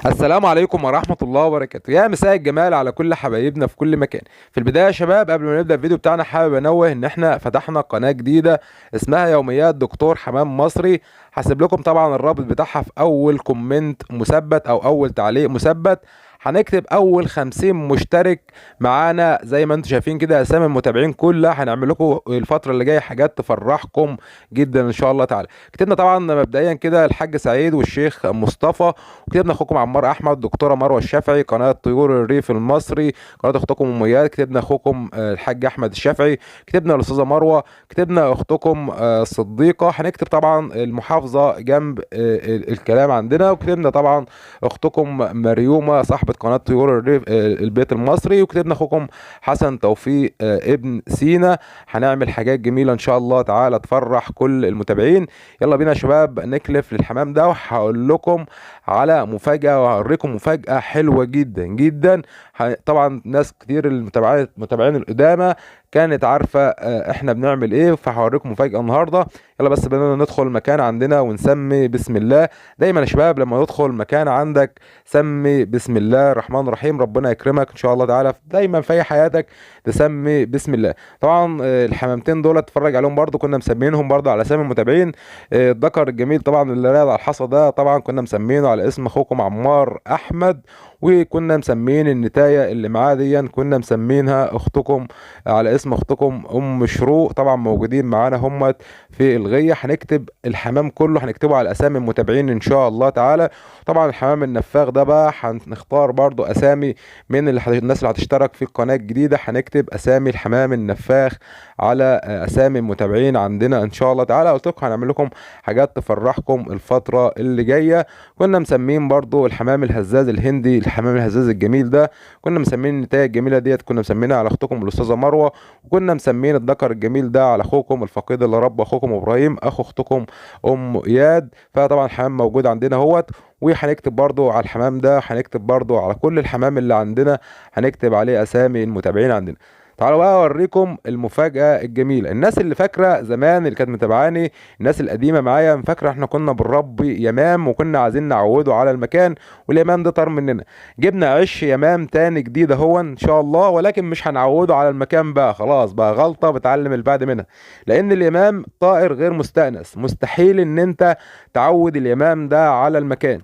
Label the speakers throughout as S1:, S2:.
S1: السلام عليكم ورحمة الله وبركاته. يا مساء الجمال على كل حبايبنا في كل مكان. في البداية يا شباب، قبل ما نبدأ الفيديو بتاعنا، حابب انوه ان احنا فتحنا قناة جديدة اسمها يوميات دكتور حمام مصري. هسيب لكم طبعا الرابط بتاعها في اول كومنت مثبت او اول تعليق مثبت. هنكتب اول 50 مشترك معانا زي ما انتم شايفين كده اسامي المتابعين كلها. هنعمل لكم الفترة اللي جاية حاجات تفرحكم جدا ان شاء الله تعالى. كتبنا طبعا مبدئيا كده الحاج سعيد والشيخ مصطفى، وكتبنا اخوكم عمار احمد، دكتوره مروه الشافعي، قناه طيور الريف المصري، قناه اختكم اميات، كتبنا اخوكم الحاج احمد الشافعي، كتبنا الاستاذه مروه، كتبنا اختكم صديقه. هنكتب طبعا المحافظه جنب الكلام عندنا، وكتبنا طبعا اختكم مريومه صاحبه قناه طيور الريف البيت المصري، وكتبنا اخوكم حسن توفيق ابن سينا. هنعمل حاجات جميله ان شاء الله تعالى تفرح كل المتابعين. يلا بينا يا شباب نكلف للحمام ده، وهقول لكم على مفاجأة، وهوريكم مفاجأة حلوة جدا جدا. طبعا ناس كتير المتابعين القدامى كانت عارفة احنا بنعمل ايه، فهوريكم مفاجأة النهاردة. يلا بس بدنا ندخل المكان عندنا ونسمي بسم الله. دايما يا شباب لما ندخل مكان عندك سمي بسم الله الرحمن الرحيم، ربنا يكرمك ان شاء الله تعالى. دايما في حياتك تسمي بسم الله. طبعا الحمامتين دول اتفرج عليهم برضو كنا مسمينهم برضو على اسامي المتابعين. الذكر الجميل طبعا اللي رايد على الحصى ده طبعا كنا مسمينه على اسم اخوكم عمار احمد، وكنا مسمين النتايه اللي معاه دي كنا مسمينها اختكم على اسم اختكم ام شروق. طبعا موجودين معانا هم في الغيه. هنكتب الحمام كله، هنكتبه على اسامي المتابعين ان شاء الله تعالى. طبعا الحمام النفاخ ده بقى هنختار برضو اسامي من الناس اللي هتشترك في القناه الجديده. هنكتب اسامي الحمام النفاخ على اسامي المتابعين عندنا ان شاء الله تعالى. قلت لكم هنعمل لكم حاجات تفرحكم الفتره اللي جايه. كنا مسمين برضو الحمام الهزاز الهندي، الحمام الهزاز الجميل ده كنا مسمين النتايه الجميله ديت كنا مسمينها على اختكم الاستاذه مروه، وكنا مسمين الذكر الجميل ده على اخوكم الفقيد اللي رب اخوكم ابراهيم اخو اختكم ام اياد. فطبعا الحمام موجود عندنا اهوت. وهنكتب برضو على الحمام ده، هنكتب برضو على كل الحمام اللي عندنا، هنكتب عليه اسامي المتابعين عندنا. تعالوا بقى اوريكم المفاجأة الجميلة. الناس اللي فاكرة زمان اللي كانت متابعاني، الناس القديمة معايا فاكرة احنا كنا بنربي يمام وكنا عايزين نعوده على المكان، واليمام ده طار مننا. جبنا عش يمام تاني جديد اهو ان شاء الله، ولكن مش هنعوده على المكان بقى، خلاص بقى غلطة بتعلم البعد منها. لان اليمام طائر غير مستأنس، مستحيل ان انت تعود اليمام ده على المكان.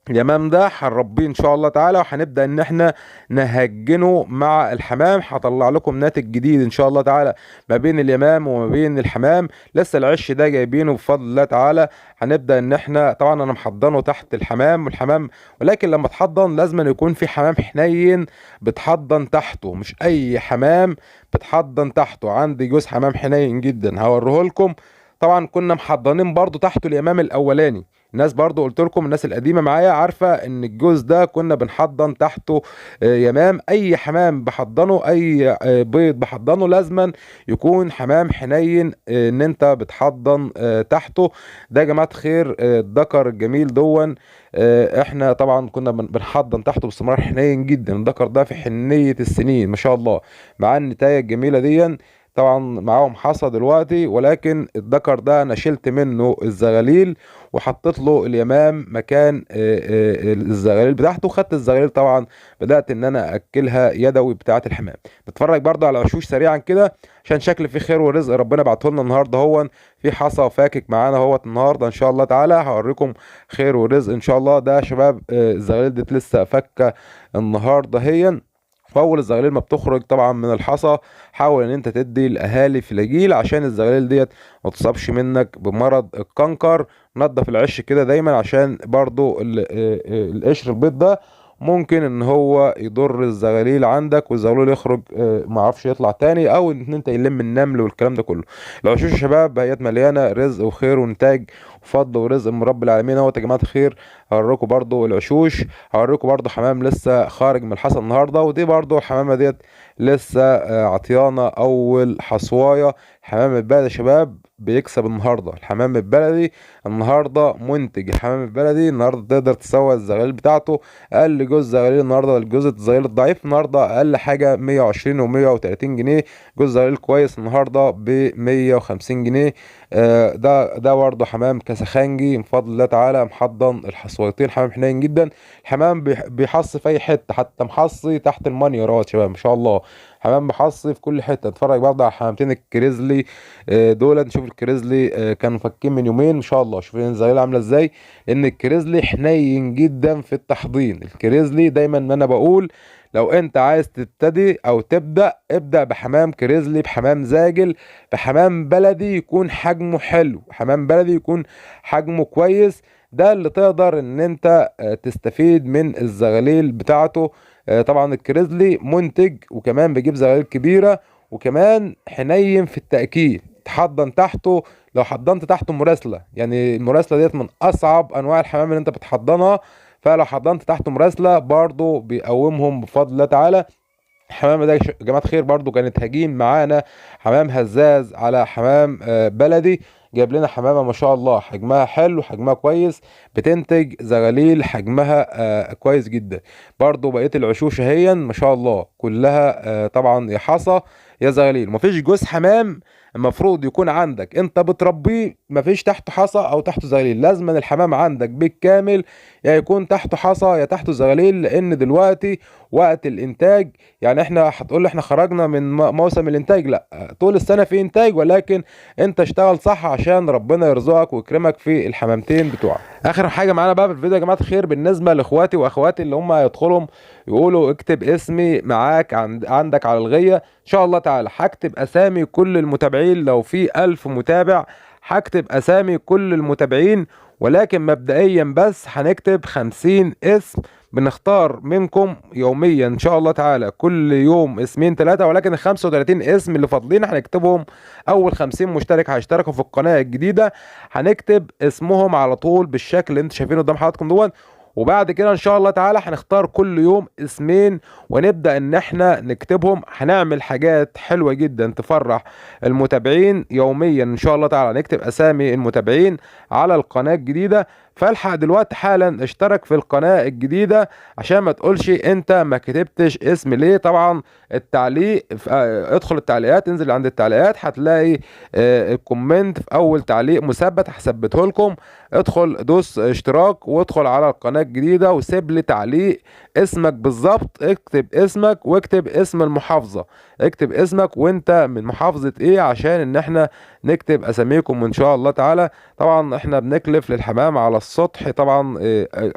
S1: اليمام ده هنربيه ان شاء الله تعالى، وهنبدا ان احنا نهجنه مع الحمام. هطلع لكم ناتج جديد ان شاء الله تعالى ما بين اليمام وما بين الحمام. لسه العش ده جايبينه بفضل الله تعالى. هنبدا ان احنا طبعا انا محضنه تحت الحمام والحمام، ولكن لما تحضن لازم يكون في حمام حنين بتحضن تحته، مش اي حمام بتحضن تحته. عندي جوز حمام حنين جدا هوريه لكم. طبعا كنا محضنين برضو تحته اليمام الاولاني. الناس برضو قلت لكم الناس القديمه معايا عارفه ان الجوز ده كنا بنحضن تحته يمام. اي حمام بحضنه، اي بيض بحضنه لازما يكون حمام حنين ان انت بتحضن تحته. ده يا جماعه خير الذكر الجميل دون. احنا طبعا كنا بنحضن تحته باستمرار حنين جدا. الذكر ده في حنيه السنين ما شاء الله، مع النتايه الجميله دي. طبعا معاهم حصى دلوقتي، ولكن الذكر ده انا شلت منه الزغاليل وحطيت له اليمام مكان الزغاليل بتاعته. خدت الزغاليل طبعا بدات ان انا اكلها يدوي بتاعه الحمام. نتفرج برضه على عشوش سريعا كده عشان شكل في خير ورزق ربنا بعته لنا النهارده. هو في حصى فاكك معانا هو النهارده ان شاء الله تعالى. هوريكم خير ورزق ان شاء الله. ده يا شباب الزغاليل دي لسه فكه النهارده هي. فاول الزغاليل ما بتخرج طبعا من الحصى حاول ان انت تدي الاهالي فلاجيل عشان الزغاليل ديت ما تصابش منك بمرض الكنكر. نضف العش كده دايما عشان برضو القشر البيض ده ممكن ان هو يضر الزغاليل عندك، والزغلول يخرج ما عرفش يطلع تاني، او ان انت يلم النمل والكلام ده كله. العشوش يا شباب هي مليانه رزق وخير ونتاج وفضل ورزق من رب العالمين اهوت يا جماعه الخير. هوريكم برضو العشوش، هوريكم برضو حمام لسه خارج من الحصى النهارده، ودي برضو الحمامه ديت لسه عطيانه اول حصوايه. الحمام البلدي يا شباب بيكسب النهارده. الحمام البلدي النهارده منتج. الحمام البلدي النهارده تقدر تسوي الزغاليل بتاعته. اقل جزء زغاليل النهارده الجزء الزغاليل الضعيف النهارده اقل حاجه 120 و130 جنيه. جزء زغاليل كويس النهارده ب 150 جنيه. ده برضه حمام كسخنجي بفضل الله تعالى، محضن الحصويتين، حمام حنين جدا. الحمام بيحصي في اي حته، حتى محصي تحت المانيورات يا شباب ما شاء الله. حمام محصي في كل حته. نتفرج برضه على حمامتين الكريزلي دول. نشوف الكريزلي كانوا فاكين من يومين ما شاء الله. شوف الزغاليل عامله ازاي، لان الكريزلي حنين جدا في التحضين. الكريزلي دايما ما انا بقول لو انت عايز تبتدي او تبدا، ابدا بحمام كريزلي، بحمام زاجل، بحمام بلدي يكون حجمه حلو، حمام بلدي يكون حجمه كويس. ده اللي تقدر ان انت تستفيد من الزغاليل بتاعته. طبعا الكريزلي منتج، وكمان بيجيب زغاليل كبيرة، وكمان حنين في التأكيد. تحضن تحته، لو حضنت تحته مراسلة، يعني المراسلة ديت من أصعب أنواع الحمام اللي أنت بتحضنها، فلو حضنت تحته مراسلة برضه بيقومهم بفضل الله تعالى. الحمام ده يا جماعة خير برضو كانت هجين معانا، حمام هزاز على حمام بلدي. جايب لنا حمامة ما شاء الله حجمها حلو، حجمها كويس، بتنتج زغاليل حجمها كويس جدا. برضو بقية العشوش اهي ما شاء الله كلها طبعا يا حصى يا زغاليل. مفيش جوز حمام المفروض يكون عندك انت بتربيه مفيش تحته حصى او تحته زغاليل. لازم الحمام عندك بالكامل يا يكون تحته حصى يا تحته زغاليل، لان دلوقتي وقت الانتاج، يعني احنا هتقول احنا خرجنا من موسم الانتاج، لا طول السنه في انتاج، ولكن انت اشتغل صح عشان ربنا يرزقك ويكرمك في الحمامتين بتوعك. اخر حاجه معانا بقى في الفيديو يا جماعه الخير، بالنسبه لاخواتي واخواتي اللي هم هيدخلهم يقولوا اكتب اسمي معاك عندك على الغيه، ان شاء الله تعالى هكتب اسامي كل المتابعين. لو في 1000 متابع هكتب اسامي كل المتابعين، ولكن مبدئيا بس هنكتب 50 اسم. بنختار منكم يوميا ان شاء الله تعالى كل يوم اسمين ثلاثة، ولكن ال 35 اسم اللي فاضلين هنكتبهم. اول 50 مشترك هيشتركوا في القناة الجديدة هنكتب اسمهم على طول بالشكل اللي انتم شايفينه قدام حضراتكم دون. وبعد كده ان شاء الله تعالى هنختار كل يوم اسمين ونبدأ ان احنا نكتبهم. هنعمل حاجات حلوة جدا تفرح المتابعين يوميا ان شاء الله تعالى. نكتب اسامي المتابعين على القناة الجديدة. فالحق دلوقتي حالا اشترك في القناة الجديدة عشان ما تقولش انت ما كتبتش اسم ليه. طبعا التعليق ادخل التعليقات، انزل عند التعليقات هتلاقي الكومنت في اول تعليق مثبت هثبته لكم. ادخل دوس اشتراك وادخل على القناة الجديدة وسيب لي تعليق اسمك بالظبط. اكتب اسمك واكتب اسم المحافظة، اكتب اسمك وانت من محافظة ايه عشان ان احنا نكتب اساميكم ان شاء الله تعالى. طبعا احنا بنكلف للحمام على السطح، طبعا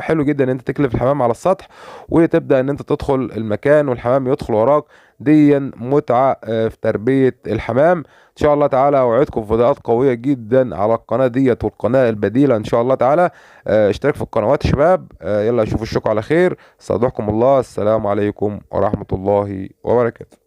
S1: حلو جدا ان انت تكلف الحمام على السطح وتبدأ ان انت تدخل المكان والحمام يدخل وراك. دي متعة في تربية الحمام ان شاء الله تعالى. اوعدكم فيديوهات قوية جدا على القناة ديت والقناة البديلة ان شاء الله تعالى. اشترك في القنوات يا شباب. يلا اشوف الشكر على خير. استودعكم الله، السلام عليكم ورحمة الله وبركاته.